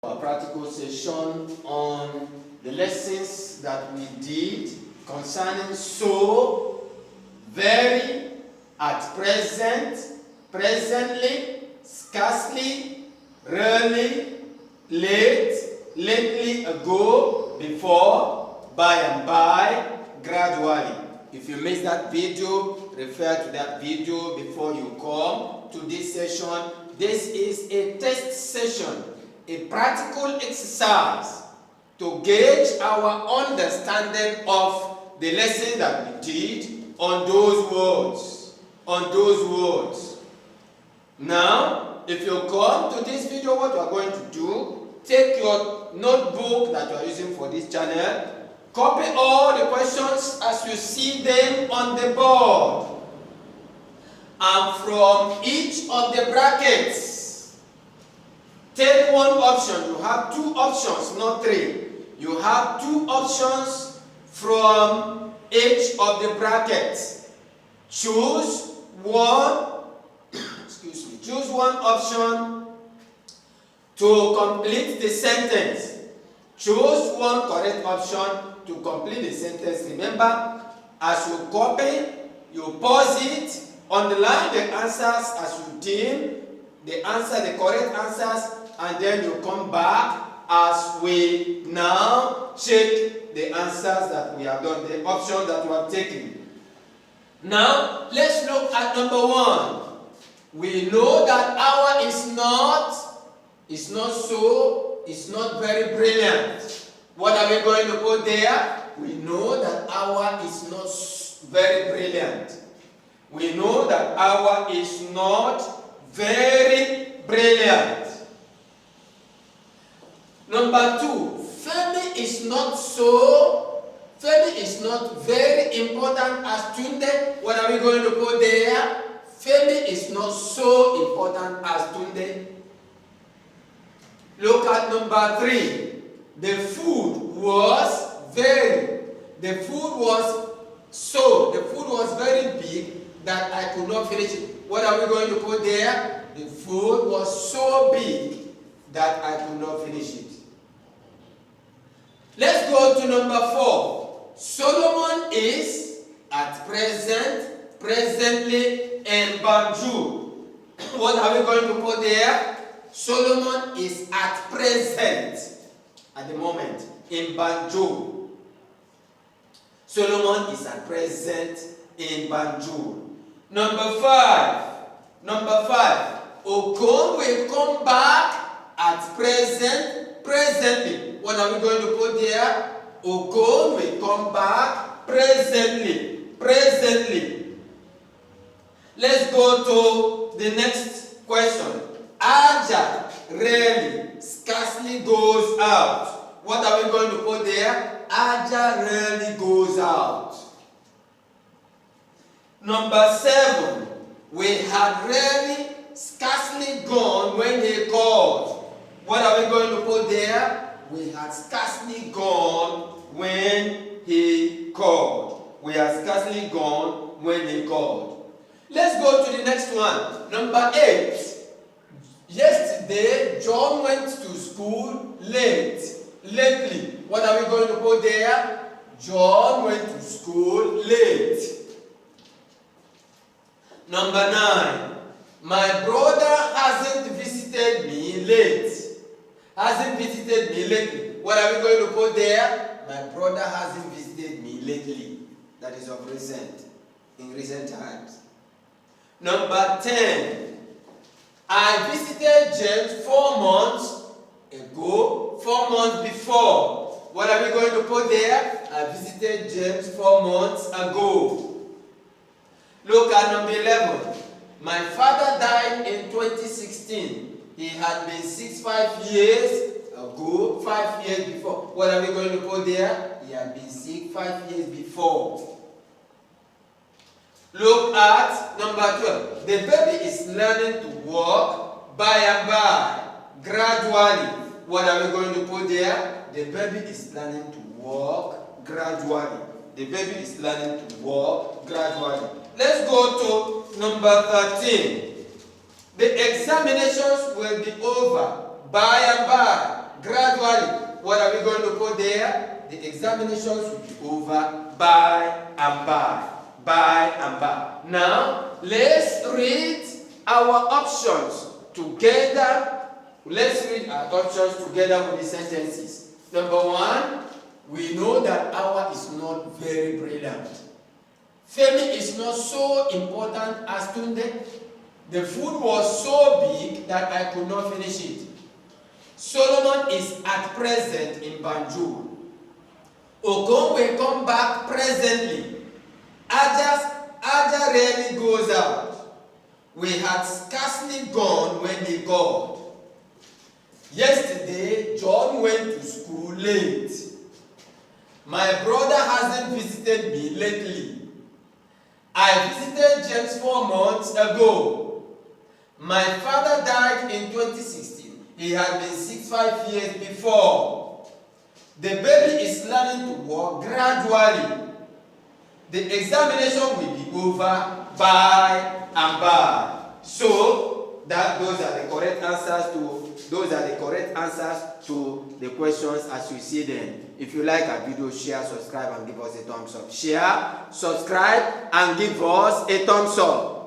Our practical session on the lessons that we did concerning so, very, at present, presently, scarcely, rarely, late, lately, ago, before, by and by, gradually. If you missed that video, refer to that video before you come to this session. This is a test session, a practical exercise to gauge our understanding of the lesson that we did on those words. Now, if you come to this video, what you are going to do, take your notebook that you are using for this channel, copy all the questions as you see them on the board. And from each of the brackets, take one option. You have two options, not three. You have two options from each of the brackets. Choose one, choose one option to complete the sentence. Choose one correct option to complete the sentence. Remember, as you copy, you pause it, underline the answers as you deem the correct answers, and then you come back as we now check the answers that we have done, the option that we have taken. Now, let's look at number one. We know that our is not very brilliant. What are we going to put there? We know that our is not very brilliant. We know that our is not very brilliant. Number two, Femi is not very important as Tunde. What are we going to put there? Femi is not so important as Tunde. Look at number three. The food was very big that I could not finish it. What are we going to put there? The food was so big that I could not finish it. Let's go to number four. Solomon is at present, presently, and Banjul. What are we going to put there? Solomon is at present, at the moment, in Banjul. Solomon is at present in Banjul. Number five. Okon will come back at present, presently. What are we going to put there? Okon will come back presently, presently. Let's go to the next question. Aja rarely, scarcely goes out. What are we going to put there? Aja rarely goes out. Number seven. We had rarely, scarcely gone when he called. What are we going to put there? We had scarcely gone when he called. We had scarcely gone when he called. Let's go to the next one. Number 8. Yesterday, John went to school lately. What are we going to put there? John went to school late. Number 9. My brother hasn't visited me late. Hasn't visited me lately. What are we going to put there? My brother hasn't visited me lately. That is of recent, in recent times. Number 10. I visited James 4 months ago, 4 months before. What are we going to put there? I visited James 4 months ago. Look at number 11. My father died in 2016. He had been sick 5 years ago, 5 years before. What are we going to put there? He had been sick 5 years before. Look at number 12. The baby is learning to walk by and by, gradually. What are we going to put there? The baby is learning to walk gradually. The baby is learning to walk gradually. Let's go to number 13. The examinations will be over by and by. gradually. What are we going to put there? The examinations will be over by and by. By and by. Now, let's read our options together. Let's read our options together with the sentences. Number one, we know that our is not very brilliant. Femi is not so important as Tunde. The food was so big that I could not finish it. Solomon is at present in Banjul. Okon will come back presently. Aja rarely goes out. We had scarcely gone when they called. Yesterday, John went to school late. My brother hasn't visited me lately. I visited James 4 months ago. My father died in 2016. He had been 65 years before. The baby is learning to walk gradually. The examination will be over by and by. So those are the correct answers to the questions as you see them. If you like our video, share, subscribe, and give us a thumbs up. Share, subscribe, and give us a thumbs up.